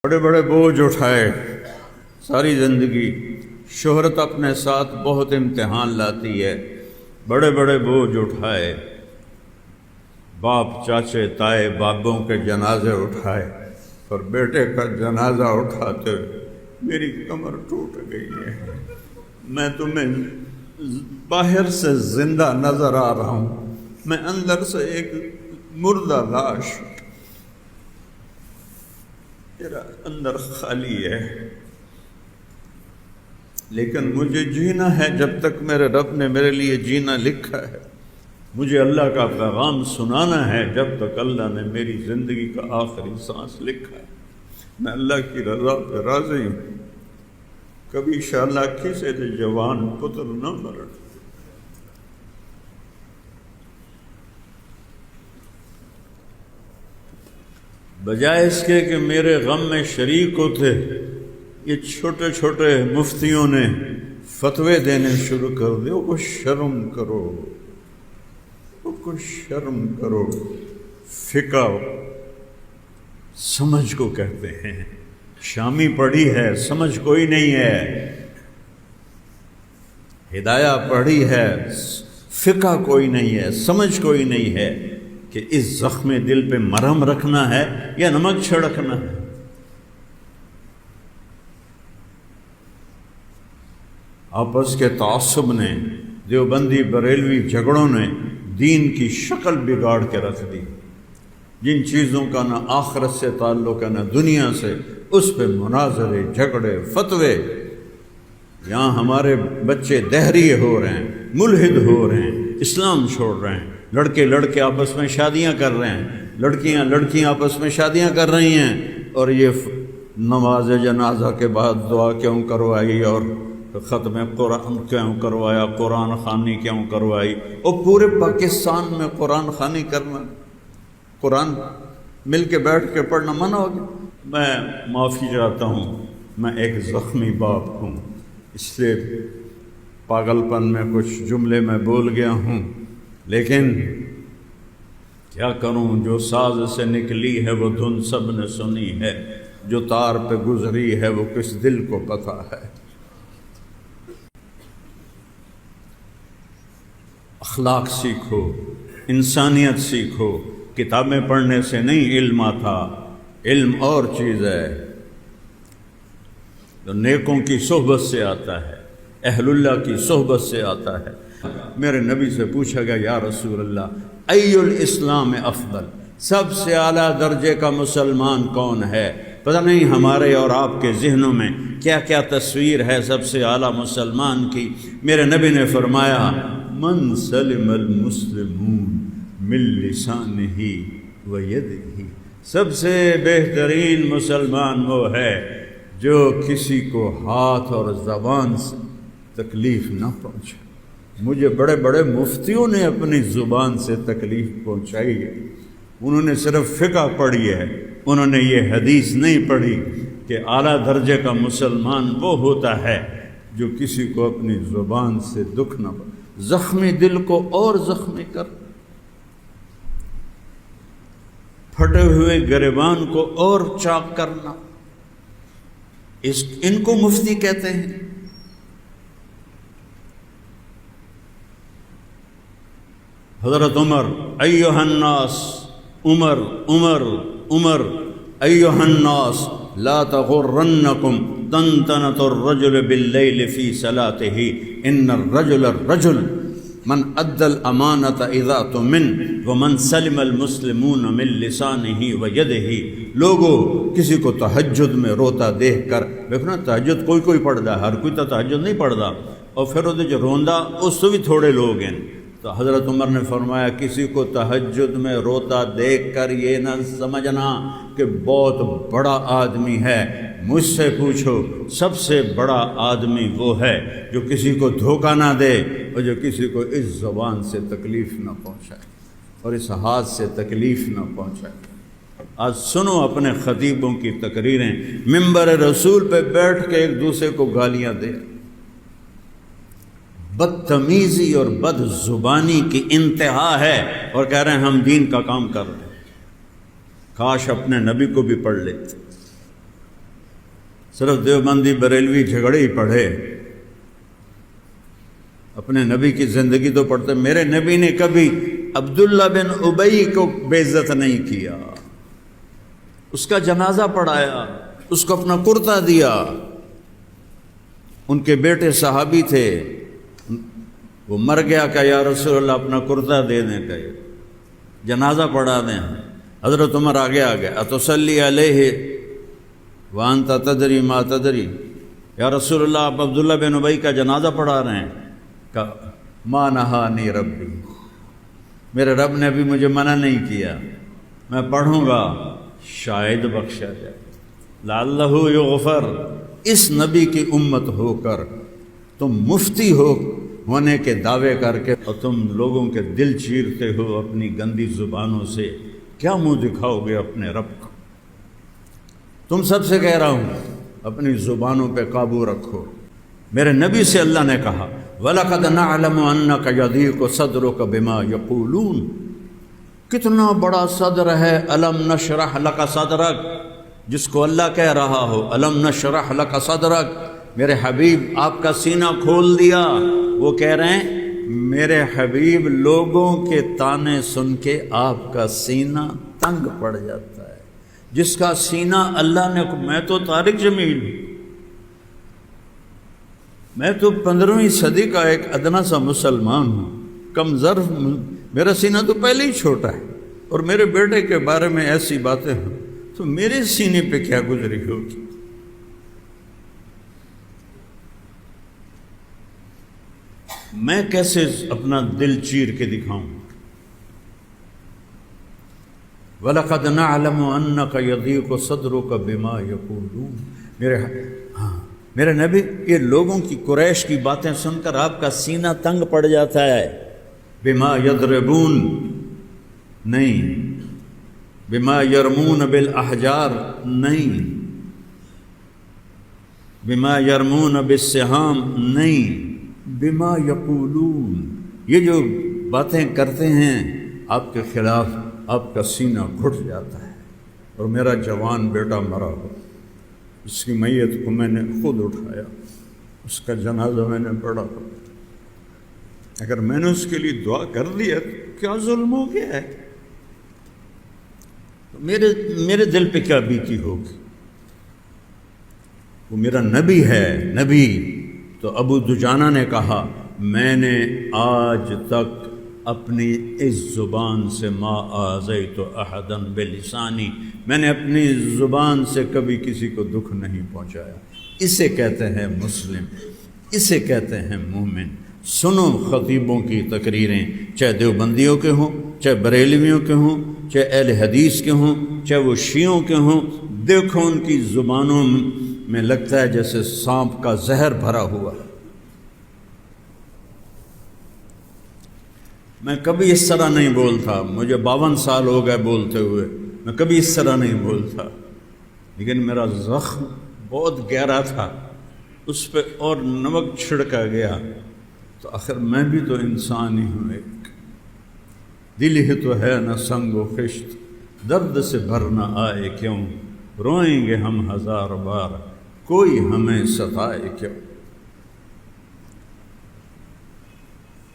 بڑے بڑے بوجھ اٹھائے ساری زندگی، شہرت اپنے ساتھ بہت امتحان لاتی ہے، بڑے بڑے بوجھ اٹھائے، باپ چاچے تائے بابوں کے جنازے اٹھائے، پر بیٹے کا جنازہ اٹھاتے میری کمر ٹوٹ گئی ہے۔ میں تمہیں باہر سے زندہ نظر آ رہا ہوں، میں اندر سے ایک مردہ لاش، میرا اندر خالی ہے، لیکن مجھے جینا ہے جب تک میرے رب نے میرے لیے جینا لکھا ہے، مجھے اللہ کا پیغام سنانا ہے جب تک اللہ نے میری زندگی کا آخری سانس لکھا ہے۔ میں اللہ کی رضا پہ راضی ہوں، کبھی انشاءاللہ کسی دے جوان پتر نہ مرن۔ بجائے اس کے کہ میرے غم میں شریک ہوتے، یہ چھوٹے چھوٹے مفتیوں نے فتوے دینے شروع کر دے۔ وہ شرم کرو، وہ شرم کرو۔ فقہ سمجھ کو کہتے ہیں، شامی پڑھی ہے، سمجھ کوئی نہیں ہے، ہدایہ پڑھی ہے، فقہ کوئی نہیں ہے، سمجھ کوئی نہیں ہے کہ اس زخم دل پہ مرہم رکھنا ہے یا نمک چھڑکنا ہے۔ آپس کے تعصب نے، دیوبندی بریلوی جھگڑوں نے دین کی شکل بگاڑ کے رکھ دی۔ جن چیزوں کا نہ آخرت سے تعلق ہے نہ دنیا سے، اس پہ مناظرے، جھگڑے، فتوے۔ یہاں ہمارے بچے دہریے ہو رہے ہیں، ملحد ہو رہے ہیں، اسلام چھوڑ رہے ہیں، لڑکے آپس میں شادیاں کر رہے ہیں، لڑکیاں آپس میں شادیاں کر رہی ہیں، اور یہ نماز جنازہ کے بعد دعا کیوں کروائی اور ختم قرآن کیوں کروایا، قرآن خوانی کیوں کروائی، اور پورے پاکستان میں قرآن خوانی کرنا، قرآن مل کے بیٹھ کے پڑھنا منع ہو گیا۔ میں معافی چاہتا ہوں، میں ایک زخمی باپ ہوں، اس لیے پاگل پن میں کچھ جملے میں بول گیا ہوں، لیکن کیا کروں، جو ساز سے نکلی ہے وہ دھن سب نے سنی ہے، جو تار پہ گزری ہے وہ کس دل کو پتہ ہے۔ اخلاق سیکھو، انسانیت سیکھو، کتابیں پڑھنے سے نہیں علم آتا، علم اور چیز ہے جو نیکوں کی صحبت سے آتا ہے، اہل اللہ کی صحبت سے آتا ہے۔ میرے نبی سے پوچھا گیا، یا رسول اللہ ای الاسلام افضل، سب سے اعلیٰ درجے کا مسلمان کون ہے؟ پتہ نہیں ہمارے اور آپ کے ذہنوں میں کیا کیا تصویر ہے سب سے اعلیٰ مسلمان کی۔ میرے نبی نے فرمایا، من سلم المسلمون من لسانہ و یدہ، سب سے بہترین مسلمان وہ ہے جو کسی کو ہاتھ اور زبان سے تکلیف نہ پہنچے۔ مجھے بڑے بڑے مفتیوں نے اپنی زبان سے تکلیف پہنچائی ہے، انہوں نے صرف فقہ پڑھی ہے، انہوں نے یہ حدیث نہیں پڑھی کہ اعلیٰ درجے کا مسلمان وہ ہوتا ہے جو کسی کو اپنی زبان سے دکھ نہ پہنچے۔ زخمی دل کو اور زخمی کر، پھٹے ہوئے گریبان کو اور چاک کرنا، ان کو مفتی کہتے ہیں۔ حضرت عمر، ایھا الناس، عمر ایھا الناس لا تغرنکم طنطنة الرجل باللیل فی صلاته، ان الرجل من ادى الامانة اذا تؤمن ومن سلم المسلمون من لسانه ويده۔ لوگوں، کسی کو تہجد میں روتا دیکھ کر، دیکھنا تہجد کوئی پڑھتا ہے، ہر کوئی تو تہجد نہیں پڑھتا، اور پھر وہ جو روندا اس سے بھی تھوڑے لوگ ہیں۔ تو حضرت عمر نے فرمایا، کسی کو تہجد میں روتا دیکھ کر یہ نہ سمجھنا کہ بہت بڑا آدمی ہے، مجھ سے پوچھو، سب سے بڑا آدمی وہ ہے جو کسی کو دھوکہ نہ دے اور جو کسی کو اس زبان سے تکلیف نہ پہنچائے اور اس ہاتھ سے تکلیف نہ پہنچائے۔ آج سنو اپنے خطیبوں کی تقریریں، منبر رسول پہ بیٹھ کے ایک دوسرے کو گالیاں دے، بدتمیزی اور بد زبانی کی انتہا ہے، اور کہہ رہے ہیں ہم دین کا کام کر رہے ہیں۔ کاش اپنے نبی کو بھی پڑھ لیتے، صرف دیوبندی بریلوی جھگڑے ہی پڑھے، اپنے نبی کی زندگی تو پڑھتے۔ میرے نبی نے کبھی عبداللہ بن ابی کو بے عزت نہیں کیا، اس کا جنازہ پڑھایا، اس کو اپنا کرتا دیا۔ ان کے بیٹے صحابی تھے، وہ مر گیا کہ یا رسول اللہ اپنا کرتا دے دیں، کہ جنازہ پڑھا دیں۔ حضرت عمر آگے آ گئے، اتصلی علیہ وانت تدری ما تدری، یا رسول اللہ آپ عبداللہ بن ابی کا جنازہ پڑھا رہے ہیں؟ کہ ما نہانی ربی، میرے رب نے ابھی مجھے منع نہیں کیا، میں پڑھوں گا شاید بخشا جائے، لعلہ یغفر۔ اس نبی کی امت ہو کر تم مفتی ہونے کے دعوے کر کے اور تم لوگوں کے دل چیرتے ہو اپنی گندی زبانوں سے، کیا منہ دکھاؤ گے اپنے رب کو؟ تم سب سے کہہ رہا ہوں اپنی زبانوں پہ قابو رکھو۔ میرے نبی سے اللہ نے کہا وَلَقَدْ نَعْلَمُ أَنَّكَ يَضِيقُ صَدْرُكَ بِمَا يَقُولُونَ، کتنا بڑا صدر ہے أَلَمْ نَشْرَحْ لَكَ صَدْرَكَ، جس کو اللہ کہہ رہا ہو أَلَمْ نَشْرَحْ لَكَ صَدْرَكَ، میرے حبیب آپ کا سینہ کھول دیا۔ وہ کہہ رہے ہیں میرے حبیب لوگوں کے تانے سن کے آپ کا سینہ تنگ پڑ جاتا ہے، جس کا سینہ اللہ نے، میں تو طارق جمیل ہوں، میں تو 15ویں صدی کا ایک ادنا سا مسلمان ہوں، کم ظرف، میرا سینہ تو پہلے ہی چھوٹا ہے، اور میرے بیٹے کے بارے میں ایسی باتیں ہوں تو میرے سینے پہ کیا گزری ہوگی؟ میں کیسے اپنا دل چیر کے دکھاؤں؟ وَلَقَدْ نَعْلَمُ أَنَّكَ يَضِيقُ صَدْرُكَ بِمَا يَقُولُونَ، میرے نبی یہ لوگوں کی قریش کی باتیں سن کر آپ کا سینہ تنگ پڑ جاتا ہے۔ بِمَا يَضْرِبُونَ نہیں، بِمَا يَرْمُونَ بِالْأَحْجَارِ نہیں، بِمَا يَرْمُونَ بِالسِّهَامِ نہیں، بِمَا يَقُولُونَ، یہ جو باتیں کرتے ہیں آپ کے خلاف، آپ کا سینہ گھٹ جاتا ہے۔ اور میرا جوان بیٹا مرا ہو، اس کی میت کو میں نے خود اٹھایا، اس کا جنازہ میں نے پڑھا ہو، اگر میں نے اس کے لیے دعا کر دیا تو کیا ظلم ہو گیا ہے؟ میرے دل پہ کیا بیتی ہوگی؟ وہ میرا نبی ہے، نبی۔ تو ابو دجانہ نے کہا میں نے آج تک اپنی اس زبان سے ما آذیت احدا بلسانی، میں نے اپنی زبان سے کبھی کسی کو دکھ نہیں پہنچایا۔ اسے کہتے ہیں مسلم، اسے کہتے ہیں مومن۔ سنو خطیبوں کی تقریریں، چاہے دیوبندیوں کے ہوں، چاہے بریلویوں کے ہوں، چاہے اہل حدیث کے ہوں، چاہے وہ شیعوں کے ہوں، دیکھو ان کی زبانوں میں لگتا ہے جیسے سانپ کا زہر بھرا ہوا ہے۔ میں کبھی اس طرح نہیں بولتا، مجھے 52 سال ہو گئے بولتے ہوئے، میں کبھی اس طرح نہیں بولتا، لیکن میرا زخم بہت گہرا تھا، اس پہ اور نمک چھڑکا گیا، تو آخر میں بھی تو انسان ہی ہوں، ایک دل ہی تو ہے نہ سنگ و خشت، درد سے بھر نہ آئے کیوں، روئیں گے ہم 1000 بار، کوئی ہمیں ستائے کیوں۔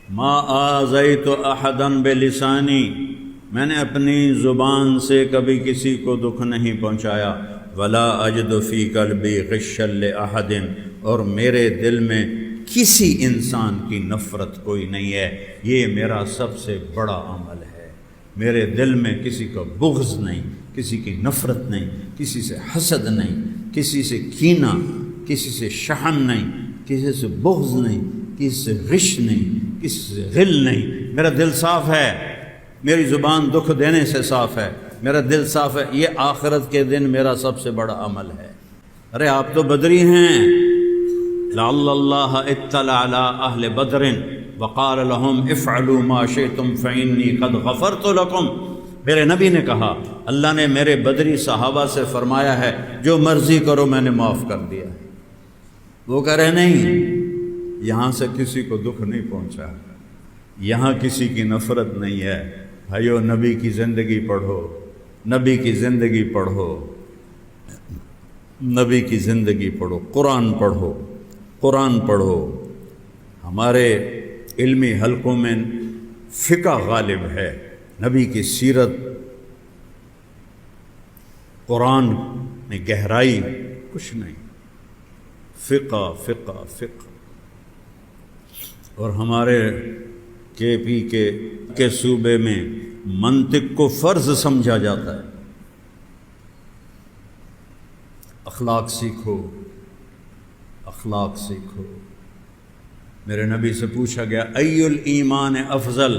ما آذیت احدا بلسانی، میں نے اپنی زبان سے کبھی کسی کو دکھ نہیں پہنچایا۔ ولا اجد فی قلبی غشا لاحد، اور میرے دل میں کسی انسان کی نفرت کوئی نہیں ہے، یہ میرا سب سے بڑا عمل ہے۔ میرے دل میں کسی کا بغض نہیں، کسی کی نفرت نہیں، کسی سے حسد نہیں، کسی سے کینہ، کسی سے شحن نہیں، کسی سے بغض نہیں، کسی سے غش نہیں، کسی سے غل نہیں۔ میرا دل صاف ہے، میری زبان دکھ دینے سے صاف ہے، میرا دل صاف ہے۔ یہ آخرت کے دن میرا سب سے بڑا عمل ہے۔ ارے آپ تو بدری ہیں، لعل اللہ اطلع علی اہل بدر وقال لهم افعلوا ما شئتم فانی قد غفرت لکم۔ میرے نبی نے کہا اللہ نے میرے بدری صحابہ سے فرمایا ہے جو مرضی کرو میں نے معاف کر دیا ہے۔ وہ کہہ رہے نہیں، یہاں سے کسی کو دکھ نہیں پہنچا، یہاں کسی کی نفرت نہیں ہے۔ بھائیو نبی کی زندگی پڑھو، نبی کی زندگی پڑھو۔ نبی کی زندگی پڑھو، قرآن پڑھو، قرآن پڑھو۔ ہمارے علمی حلقوں میں فقہ غالب ہے، نبی کی سیرت، قرآن میں گہرائی کچھ نہیں، فقہ فقہ فقہ۔ اور ہمارے کے پی کے صوبے میں منطق کو فرض سمجھا جاتا ہے۔ اخلاق سیکھو، اخلاق سیکھو۔ میرے نبی سے پوچھا گیا ای الایمان افضل،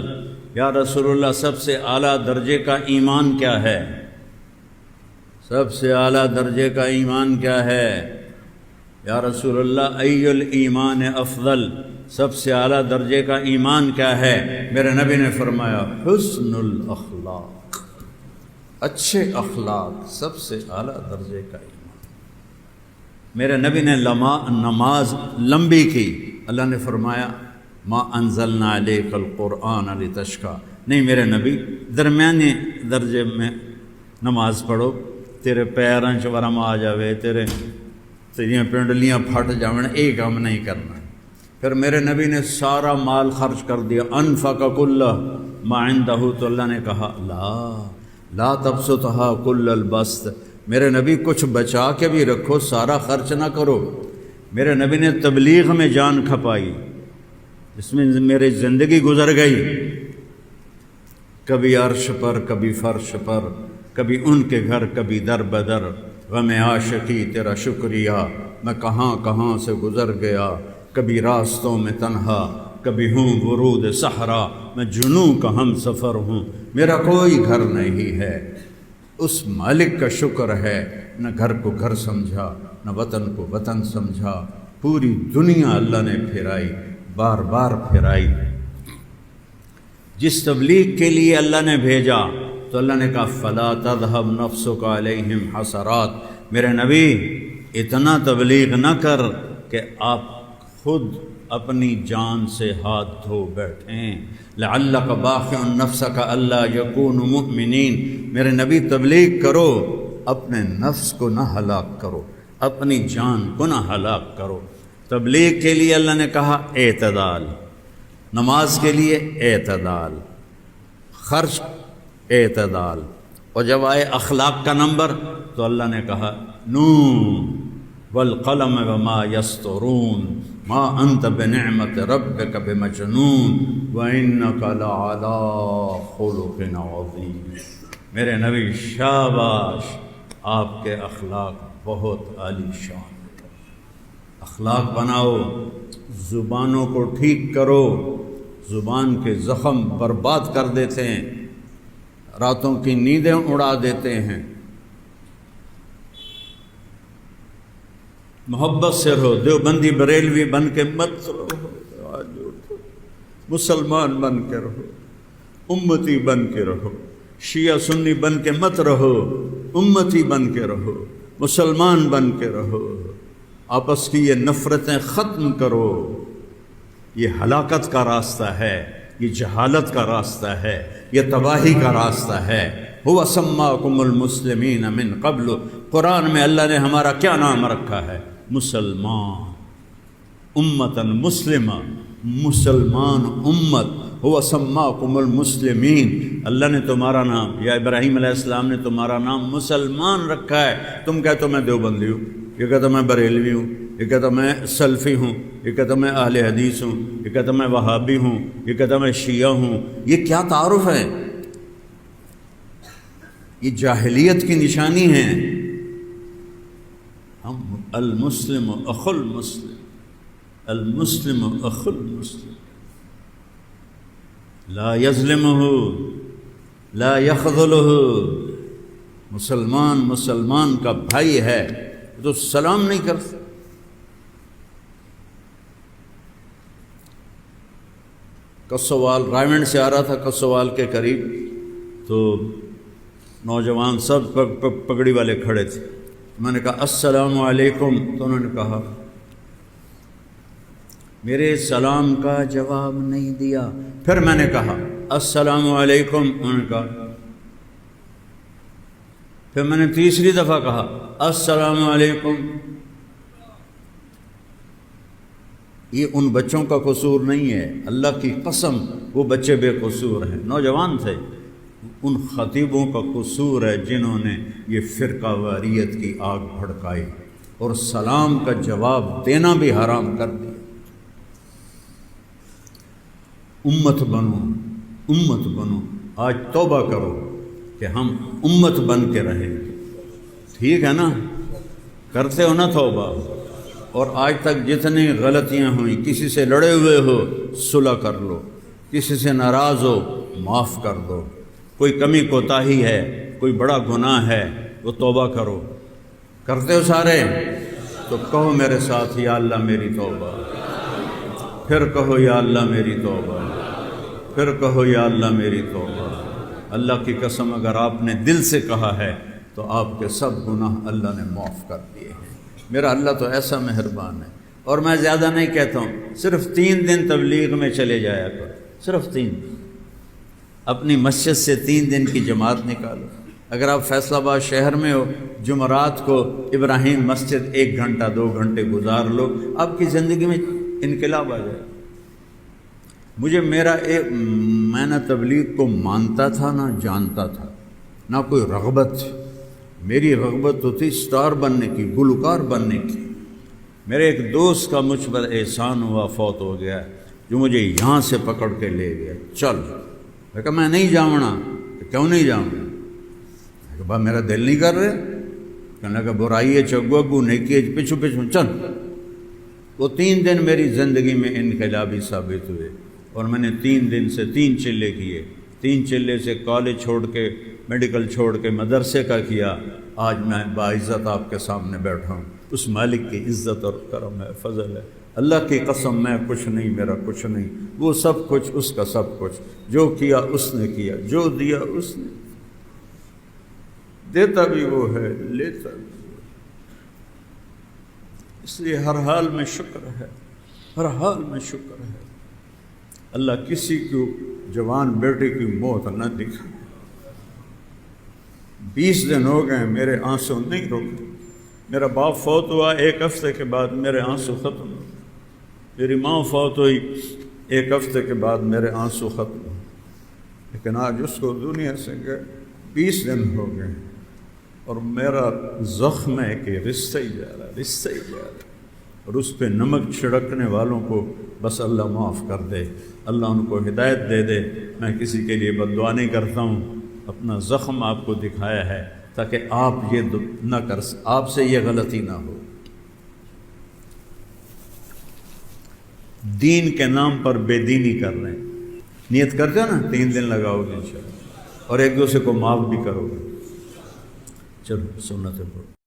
یا رسول اللہ سب سے اعلیٰ درجے کا ایمان کیا ہے؟ سب سے اعلیٰ درجے کا ایمان کیا ہے؟ یا رسول اللہ ای الایمان افضل، سب سے اعلیٰ درجے کا ایمان کیا ہے؟ میرے نبی نے فرمایا حسن الاخلاق، اچھے اخلاق سب سے اعلیٰ درجے کا ایمان۔ میرے نبی نے نماز لمبی کی، اللہ نے فرمایا ما انزلنا علیک القرآن لتشقی، نہیں میرے نبی درمیانے درجے میں نماز پڑھو، تیرے پیراں چ ورم آ جاوے، تیریاں پنڈلیاں پھٹ جاویں، ایک کام نہیں کرنا۔ پھر میرے نبی نے سارا مال خرچ کر دیا، انفق کل ما عنده، تو اللہ نے کہا لا تبسطها کل البسط، میرے نبی کچھ بچا کے بھی رکھو، سارا خرچ نہ کرو۔ میرے نبی نے تبلیغ میں جان کھپائی، اس میں میری زندگی گزر گئی، کبھی عرش پر کبھی فرش پر، کبھی ان کے گھر کبھی در بدر، غم عاشقی تیرا شکریہ، میں کہاں کہاں سے گزر گیا، کبھی راستوں میں تنہا، کبھی ہوں ورود صحرا، میں جنوں کا ہم سفر ہوں، میرا کوئی گھر نہیں ہے۔ اس مالک کا شکر ہے، نہ گھر کو گھر سمجھا، نہ وطن کو وطن سمجھا، پوری دنیا اللہ نے پھرائی، بار بار پھرائی۔ جس تبلیغ کے لیے اللہ نے بھیجا تو اللہ نے کہا فلا تذهب نفسك علیہم حسرات، میرے نبی اتنا تبلیغ نہ کر کہ آپ خود اپنی جان سے ہاتھ دھو بیٹھیں، لعلک باخع نفسک الا یکونوا مؤمنین، میرے نبی تبلیغ کرو، اپنے نفس کو نہ ہلاک کرو، اپنی جان کو نہ ہلاک کرو۔ تبلیغ کے لیے اللہ نے کہا اعتدال، نماز کے لیے اعتدال، خرچ اعتدال، اور جب آئے اخلاق کا نمبر تو اللہ نے کہا نون والقلم وما یسطرون ما انت بنعمت ربک بمجنون وانک لعلی خلق عظیم، میرے نبی شاباش، آپ کے اخلاق بہت عالی شان، اخلاق بناؤ، زبانوں کو ٹھیک کرو، زبان کے زخم برباد کر دیتے ہیں، راتوں کی نیندیں اڑا دیتے ہیں۔ محبت سے رہو، دیوبندی بریلوی بن کے مت رہو، مسلمان بن کے رہو، امتی بن کے رہو، شیعہ سنی بن کے مت رہو، امتی بن کے رہو، مسلمان بن کے رہو، آپس کی یہ نفرتیں ختم کرو، یہ ہلاکت کا راستہ ہے، یہ جہالت کا راستہ ہے، یہ تباہی کا راستہ ہے۔ هو سماکم المسلمین من قبل، قرآن میں اللہ نے ہمارا کیا نام رکھا ہے؟ مسلمان، امتاً مسلمہ، مسلمان امت۔ هو سماکم المسلمین، اللہ نے تمہارا نام، یا ابراہیم علیہ السلام نے تمہارا نام مسلمان رکھا ہے۔ تم کہتے ہو میں دیوبندی ہوں، یہ کہتا میں بریلوی ہوں، یہ کہتا میں سلفی ہوں، یہ کہتا میں اہل حدیث ہوں، یہ کہتا میں وہابی ہوں، یہ کہتا میں شیعہ ہوں، یہ کیا تعارف ہے؟ یہ جاہلیت کی نشانی ہے۔ ہم المسلم اخو المسلم، المسلم اخو المسلم، لا یظلمہ لا یخذلہ، مسلمان مسلمان کا بھائی ہے تو سلام نہیں کرتا۔ کسوال رائمنڈ سے آ رہا تھا، کسوال کے قریب، تو نوجوان سب پگڑی والے کھڑے تھے، میں نے کہا السلام علیکم، تو انہوں نے کہا میرے سلام کا جواب نہیں دیا۔ پھر میں نے کہا السلام علیکم، انہوں نے کہا پھر میں نے تیسری دفعہ کہا السلام علیکم. یہ ان بچوں کا قصور نہیں ہے، اللہ کی قسم وہ بچے بے قصور ہیں، نوجوان تھے. ان خطیبوں کا قصور ہے جنہوں نے یہ فرقہ واریت کی آگ بھڑکائی اور سلام کا جواب دینا بھی حرام کر دیا. امت بنو، امت بنو. آج توبہ کرو کہ ہم امت بن کے رہیں گے. ٹھیک ہے نا؟ کرتے ہو نا توبہ؟ اور آج تک جتنی غلطیاں ہوئیں، کسی سے لڑے ہوئے ہو صلح کر لو، کسی سے ناراض ہو معاف کر دو. کوئی کمی کوتاہی ہے، کوئی بڑا گناہ ہے، وہ توبہ کرو. کرتے ہو سارے؟ تو کہو میرے ساتھ یا اللہ میری توبہ. پھر کہو یا اللہ میری توبہ. پھر کہو یا اللہ میری توبہ. اللہ کی قسم اگر آپ نے دل سے کہا ہے تو آپ کے سب گناہ اللہ نے معاف کر دیے ہیں. میرا اللہ تو ایسا مہربان ہے. اور میں زیادہ نہیں کہتا ہوں، صرف 3 دن تبلیغ میں چلے جایا کرو، صرف 3 دن. اپنی مسجد سے 3 دن کی جماعت نکالو. اگر آپ فیصل آباد شہر میں ہو، جمعرات کو ابراہیم مسجد 1 گھنٹہ 2 گھنٹے گزار لو، آپ کی زندگی میں انقلاب آ جائے. مجھے میں نہ تبلیغ کو مانتا تھا نہ جانتا تھا، نہ کوئی رغبت تھی. میری رغبت تو تھی سٹار بننے کی، گلوکار بننے کی. میرے ایک دوست کا مجھ پر احسان ہوا، فوت ہو گیا، جو مجھے یہاں سے پکڑ کے لے گیا. چل، میں کہا میں نہیں جاؤں. کیوں نہیں جاؤں؟ کہ بھائی میرا دل نہیں کر رہے. کہنے لگا برائی ہے چگو اگو، نیکی ہے پچھو پچھو، چل. وہ 3 دن میری زندگی میں انقلابی ثابت ہوئے. اور میں نے 3 دن سے 3 چلے کیے. 3 چلے سے کالج چھوڑ کے، میڈیکل چھوڑ کے مدرسے کا کیا. آج میں باعزت آپ کے سامنے بیٹھا ہوں. اس مالک کی عزت اور کرم ہے، فضل ہے. اللہ کی قسم میں کچھ نہیں، میرا کچھ نہیں. وہ سب کچھ اس کا سب کچھ. جو کیا اس نے کیا، جو دیا اس نے. دیتا بھی وہ ہے، لیتا بھی وہ ہے. اس لیے ہر حال میں شکر ہے، ہر حال میں شکر ہے. اللہ کسی کو جوان بیٹے کی موت نہ دکھا. 20 دن ہو گئے میرے آنسو نہیں رکے. میرا باپ فوت ہوا 1 ہفتے کے بعد میرے آنسو ختم ہو. میری ماں فوت ہوئی 1 ہفتے کے بعد میرے آنسو ختم ہو. لیکن آج اس کو دنیا سے گئے 20 دن ہو گئے، اور میرا زخم ہے کہ رشتہ ہی جا رہا، رشتہ ہی جا رہا. اور اس پہ نمک چھڑکنے والوں کو بس اللہ معاف کر دے، اللہ ان کو ہدایت دے دے. میں کسی کے لیے بد دعا نہیں کرتا ہوں. اپنا زخم آپ کو دکھایا ہے تاکہ آپ یہ نہ آپ سے یہ غلطی نہ ہو. دین کے نام پر بے دینی کر رہے ہیں. نیت کرتے ہو نا 3 دن لگاؤ گے انشاءاللہ، اور ایک دوسرے کو معاف بھی کرو گے. چلو سنت پڑھو.